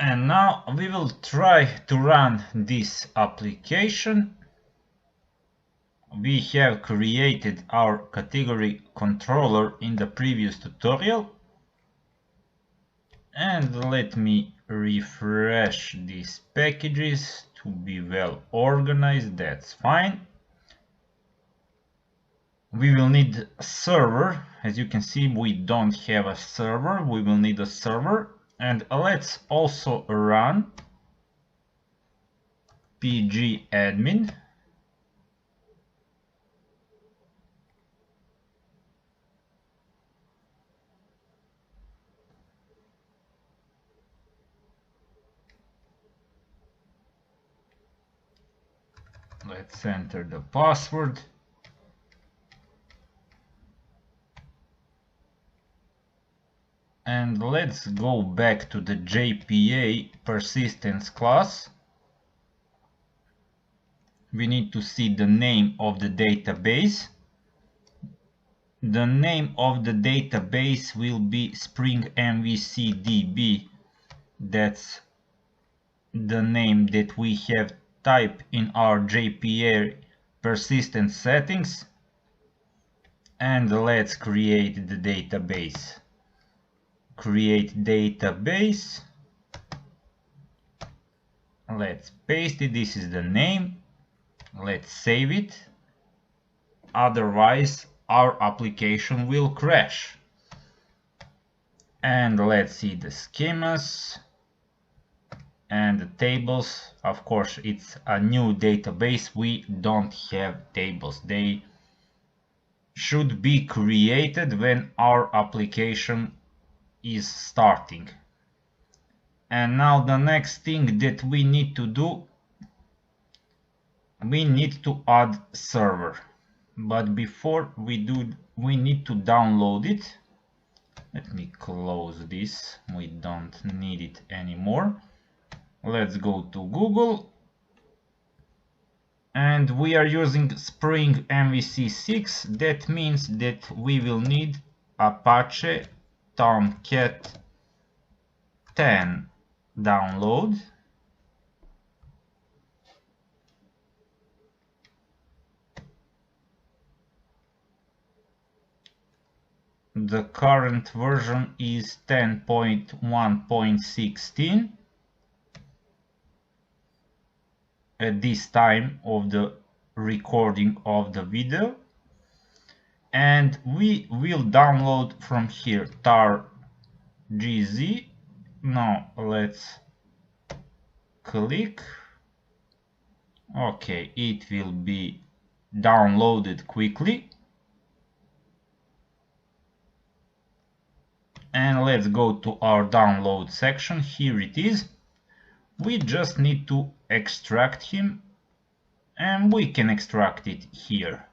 And now we will try to run this application. We have created our category controller in the previous tutorial. And let me refresh these packages to be well organized. That's fine. We will need a server. As you can see, we don't have a server. We will need a server. And let's also run pgadmin. Let's enter the password. And let's go back to the JPA persistence class. We need to see the name of the database. The name of the database will be Spring MVC-DB. That's the name that we have typed in our JPA persistence settings. And let's create the database. Create database. Let's paste it. This is the name. Let's save it. Otherwise, our application will crash. And let's see the schemas and the tables. Of course, it's a new database. We don't have tables. They should be created when our application is starting. And now the next thing that we need to do, we need to add server. But before we do, we need to download it. Let me close this. We don't need it anymore. Let's go to Google. And we are using Spring MVC 6. That means that we will need Apache Tomcat 10 download. The current version is 10.1.16 at this time of the recording of the video, and we will download from here tar gz. Now let's click. Okay, it will be downloaded quickly. And let's go to our download section. Here it is. We just need to extract him, and we can extract it here.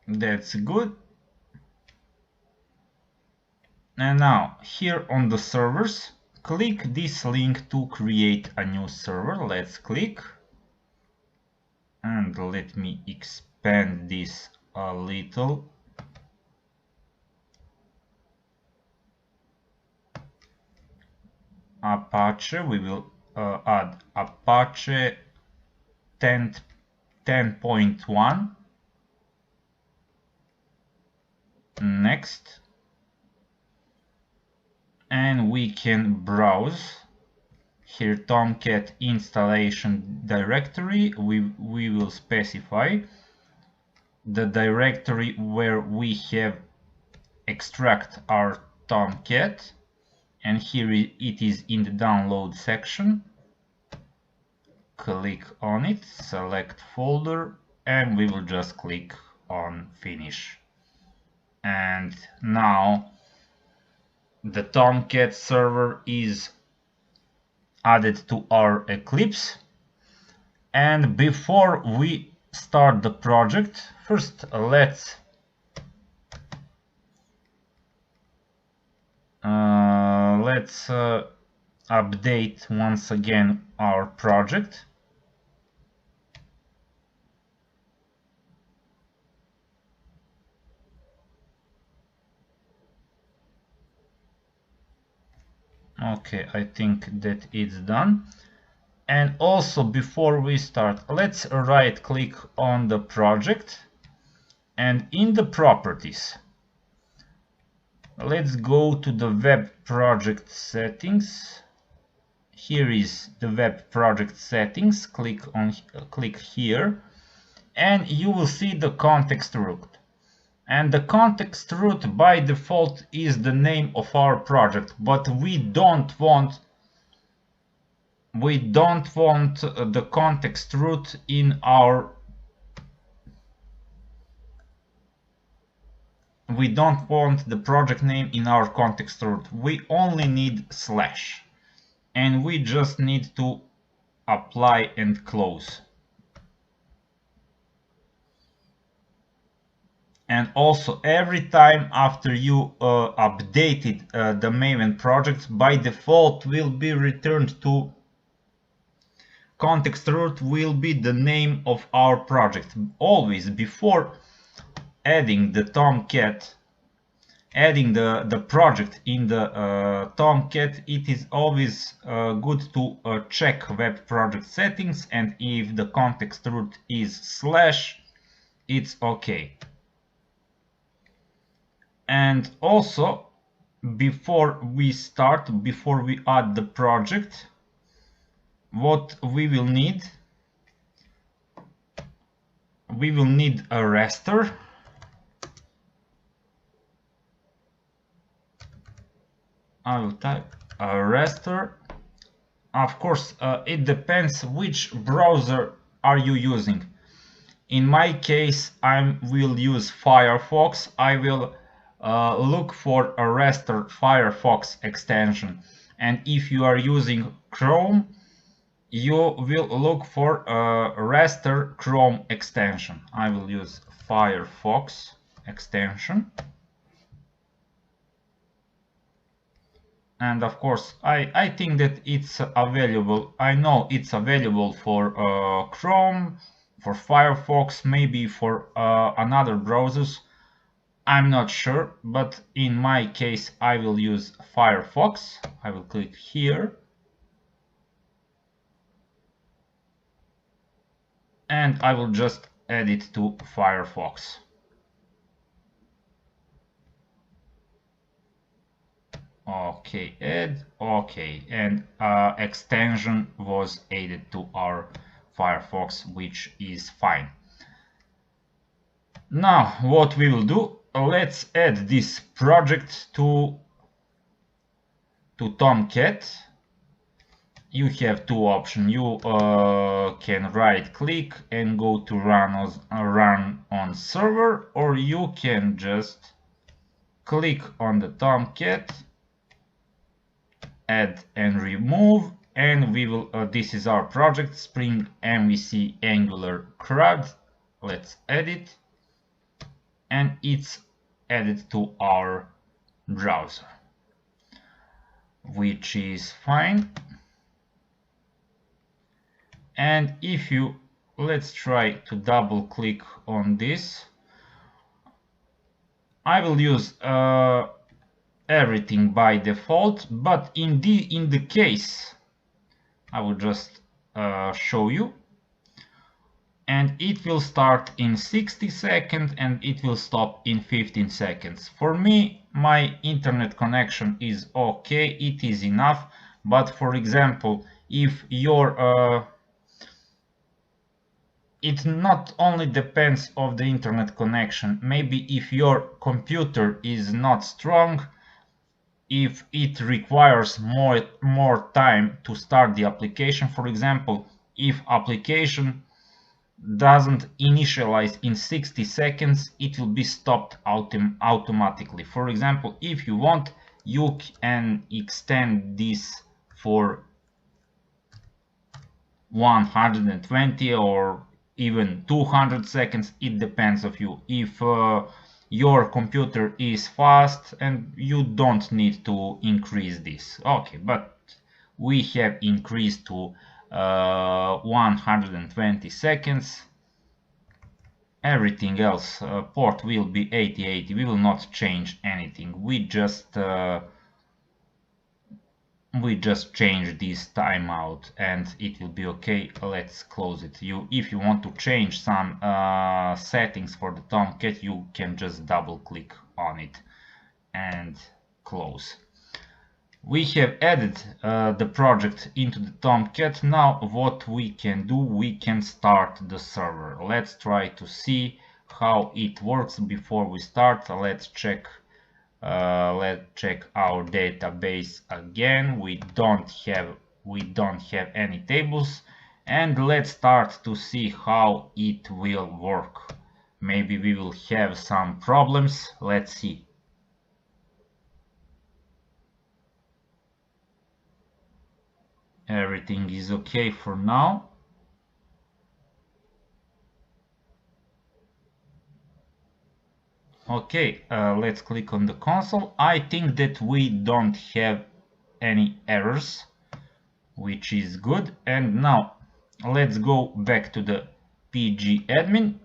That's good. And now here on the servers, click this link to create a new server. Let's click. And let me expand this a little. Apache, we will add Apache 10.1. Next. And we can browse here Tomcat installation directory. We will specify the directory where we have extract our Tomcat. And here it is in the download section. Click on it, select folder, and we will just click on finish. And now the Tomcat server is added to our Eclipse. And before we start the project, first let's update once again our project. Okay, I think that it's done. And also, before we start, let's right click on the project, and in the properties, let's go to the web project settings. Here is the web project settings. Click here, and you will see the context root. And the context root by default is the name of our project, but we don't want the context root in our we don't want the project name in our context root. We only need slash, and we just need to apply and close. And also, every time after you updated the Maven project, by default will be returned to context root will be the name of our project. Always before adding the Tomcat, adding the project in the Tomcat, it is always good to check web project settings, and if the context root is slash, it's okay. And also, before we add the project, what we will need a raster. I will type a raster. Of course, it depends which browser are you using. In my case, I will use Firefox. I will look for a raster Firefox extension. And if you are using Chrome, you will look for a raster Chrome extension. I will use Firefox extension. And of course, I think that it's available. I know it's available for Chrome, for Firefox, maybe for another browsers. I'm not sure, but in my case, I will use Firefox. I will click here. And I will just add it to Firefox. Okay, add, okay, and extension was added to our Firefox, which is fine. Now, what we will do, let's add this project to Tomcat. You have two options. You can right click and go to run on server, or you can just click on the Tomcat, add and remove, and we will this is our project, Spring MVC Angular CRUD. Let's add it, and it's added to our browser, which is fine. And if you, let's try to double click on this, I will use everything by default, but in the case, I will just show you, and it will start in 60 seconds and it will stop in 15 seconds. For me, my internet connection is okay, it is enough. But for example, if your it not only depends on the internet connection, maybe if your computer is not strong, if it requires more time to start the application. For example, if application doesn't initialize in 60 seconds, it will be stopped automatically. For example, if you want, you can extend this for 120 or even 200 seconds. It depends of you. If your computer is fast, and you don't need to increase this. Okay, but we have increased to 120 seconds. Everything else, port will be 8080. We will not change anything. We just we just change this timeout and it will be okay. Let's close it. If you want to change some settings for the Tomcat, you can just double click on it and close. We have added the project into the Tomcat. Now what we can do, we can start the server. Let's try to see how it works before we start. Let's check our database again. We don't have any tables, and let's start to see how it will work. Maybe we will have some problems. Let's see. Everything is okay for now. Okay, let's click on the console. I think that we don't have any errors, which is good. And now let's go back to the PG admin.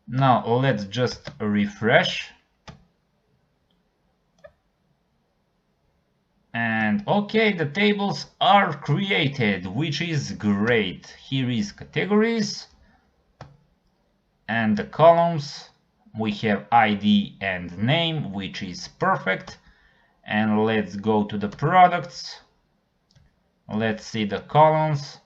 Now let's just refresh. And okay, the tables are created, which is great. Here is categories and the columns. We have ID and name, which is perfect. And let's go to the products. Let's see the columns.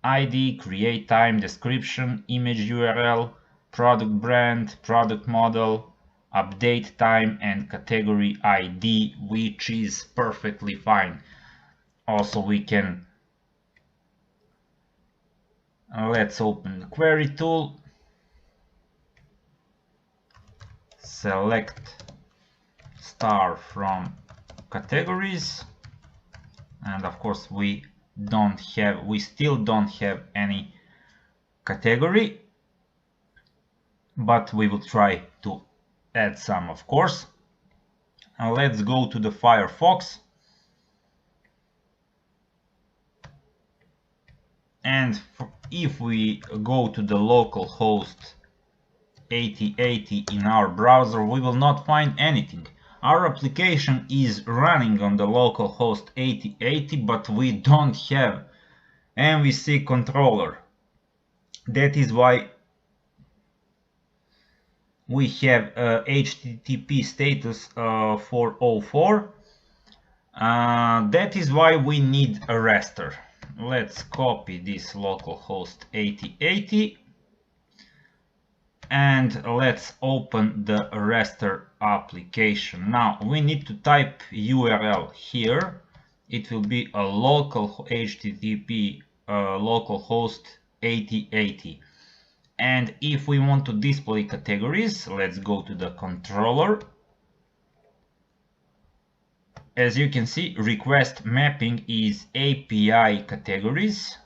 ID, create time, description, image URL, product brand, product model, update time, and category ID, which is perfectly fine. Also, we can let's open the query tool, select star from categories, and of course we still don't have any category, but we will try to add some, of course. And let's go to the Firefox, and if we go to the localhost 8080 in our browser, we will not find anything. Our application is running on the localhost 8080, but we don't have MVC controller. That is why we have HTTP status 404. That is why we need a raster. Let's copy this localhost 8080 and let's open the raster application. Now we need to type URL here. It will be a local HTTP localhost 8080. And if we want to display categories, let's go to the controller. As you can see, request mapping is API categories.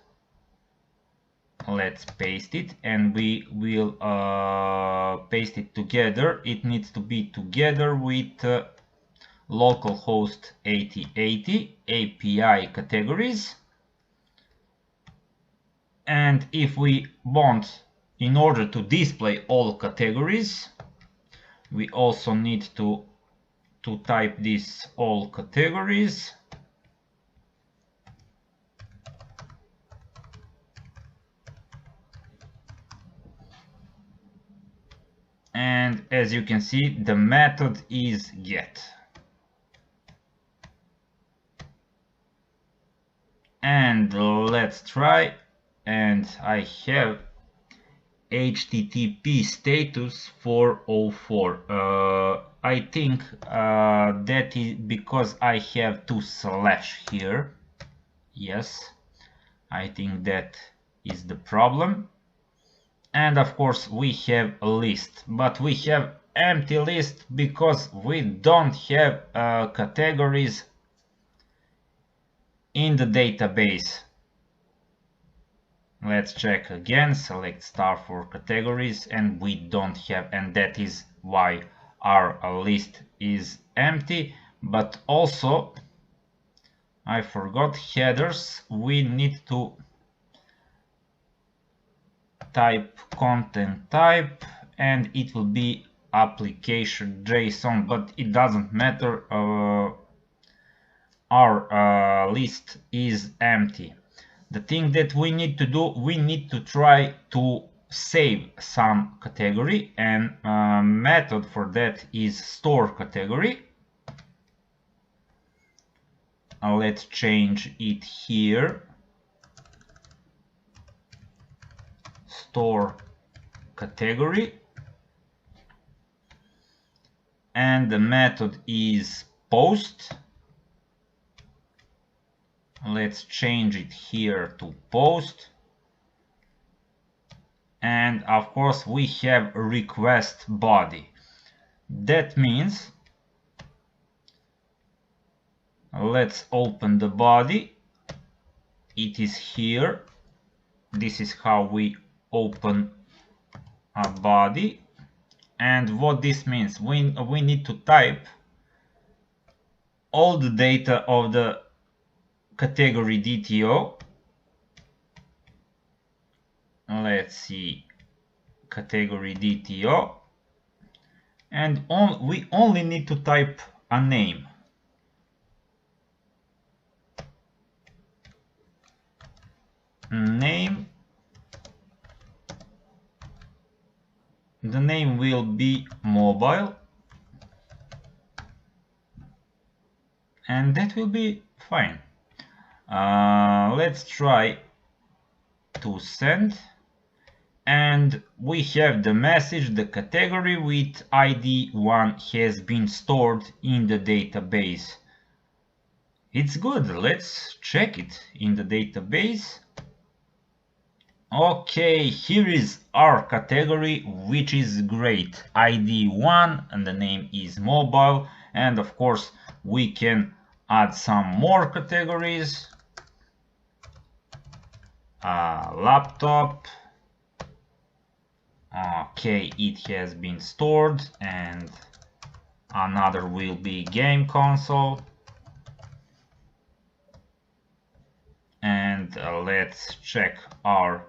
Let's paste it, and we will paste it together. It needs to be together with localhost 8080 API categories. And if we want, in order to display all categories, we also need to type this all categories. And as you can see, the method is get. And let's try, and I have HTTP status 404. I think that is because I have two slash here. Yes, I think that is the problem. And of course we have a list, but we have empty list because we don't have categories in the database. Let's check again, select star for categories, and we don't have, and that is why our list is empty. But also I forgot headers. We need to type content type, and it will be application JSON, but it doesn't matter. our list is empty. The thing that we need to do, we need to try to save some category, and method for that is store category. Let's change it here. Store category. And the method is post. Let's change it here to post. And of course we have request body. That means let's open the body. It is here. This is how we open a body. And what this means, we need to type all the data of the category DTO. Let's see, category DTO, and we only need to type a name. Name. The name will be mobile, and that will be fine. Let's try to send, and we have the message, the category with ID 1 has been stored in the database. It's good. Let's check it in the database. Okay, here is our category, which is great. ID 1 and the name is mobile, and of course we can add some more categories. Laptop. Okay, it has been stored, and another will be game console. And let's check our,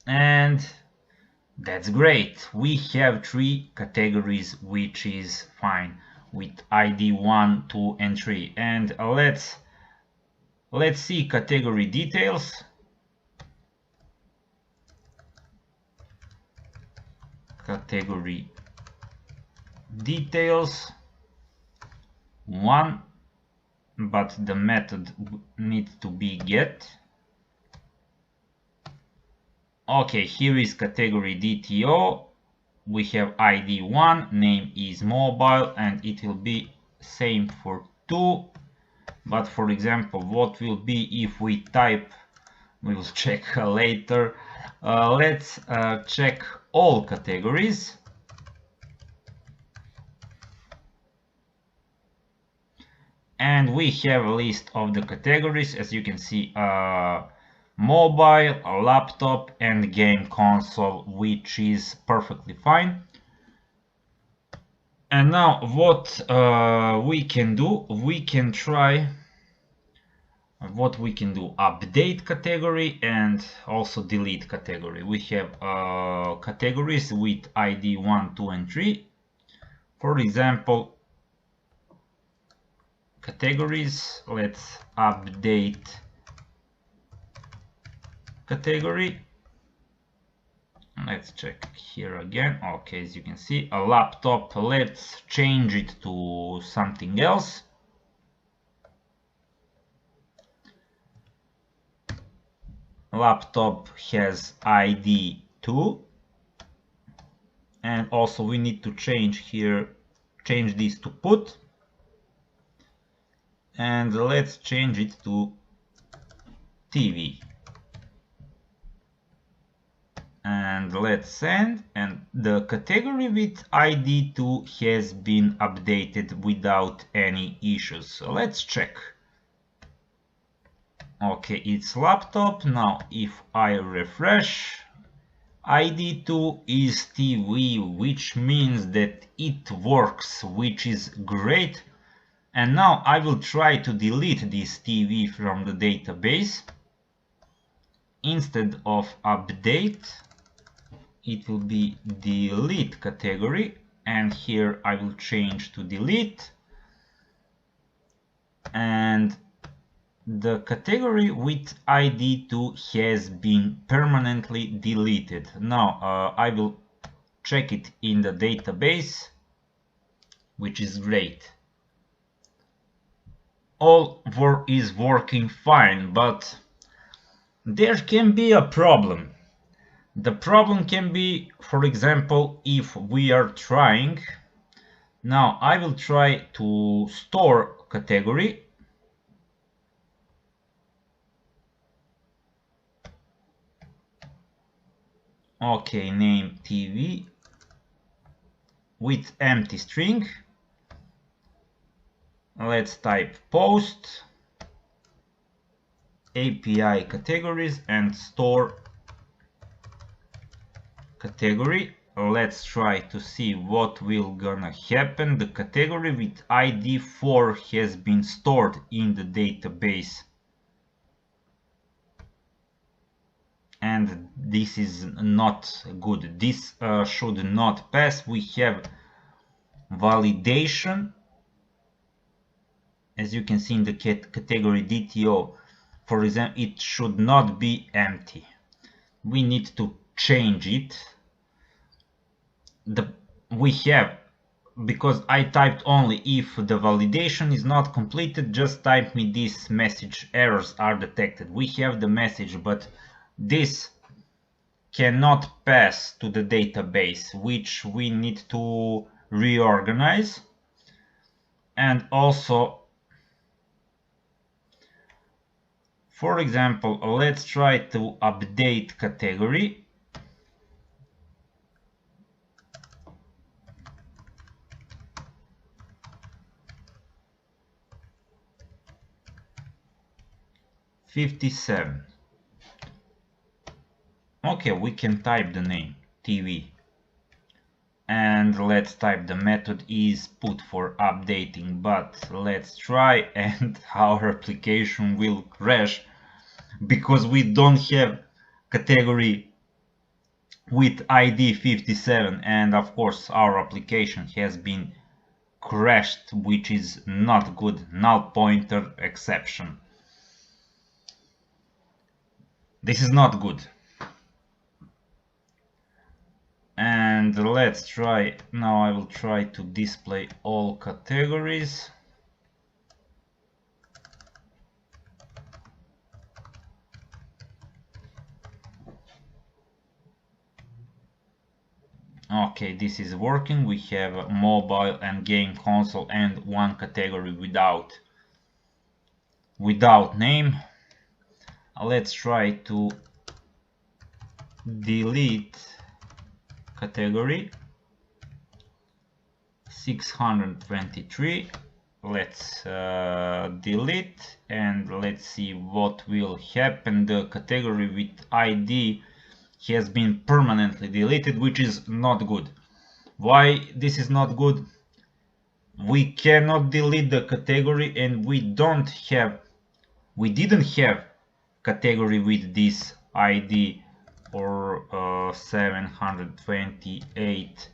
and that's great. We have 3 categories, which is fine, with ID 1, 2 and 3. And let's see category details. Category details 1, but the method needs to be get. Okay, here is category DTO. We have ID 1, name is mobile, and it will be same for 2. But for example, what will be if we type, we will check later. Let's check all categories. And we have a list of the categories, as you can see, mobile, a laptop and game console, which is perfectly fine. And now what we can do, we can try what we can do: update category and also delete category. We have categories with ID 1, 2 and 3. For example, categories, let's update category. Let's check here again. Okay, as you can see, a laptop, let's change it to something else. Laptop has ID 2, and also we need to change here, change this to put, and let's change it to TV. And let's send, and the category with ID 2 has been updated without any issues. So let's check. Okay, it's laptop. Now if I refresh, ID 2 is TV, which means that it works, which is great. And now I will try to delete this TV from the database. Instead of update, it will be delete category, and here I will change to delete. and the category with ID 2 has been permanently deleted. Now I will check it in the database, which is great. All is working fine, but there can be a problem. The problem can be, for example, if we are trying. Now I will try to store category. Okay, name TV with empty string. Let's type post API categories and store category. Let's try to see what will gonna happen. The category with ID 4 has been stored in the database, and this is not good. This should not pass. We have validation, as you can see in the category DTO. For example, it should not be empty. We need to change it. We have, because I typed only if the validation is not completed, just type me this message, errors are detected. We have the message, but this cannot pass to the database, which we need to reorganize. And also, for example, let's try to update category. $57. Okay, we can type the name TV, and let's type the method is put for updating, but let's try, and our application will crash because we don't have category with ID 57, and of course our application has been crashed, which is not good. Null pointer exception. This is not good. And let's try, now I will try to display all categories. Okay, this is working. We have mobile and game console and one category without name. Let's try to delete category 623. Let's delete, and let's see what will happen. The category with ID has been permanently deleted, which is not good. Why this is not good? We cannot delete the category, and we didn't have category with this ID or 728.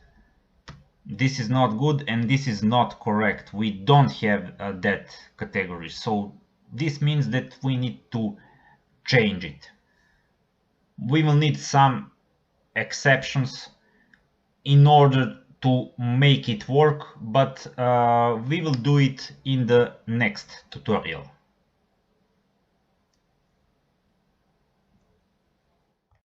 This is not good, and this is not correct. We don't have that category, so this means that we need to change it. We will need some exceptions in order to make it work, but we will do it in the next tutorial.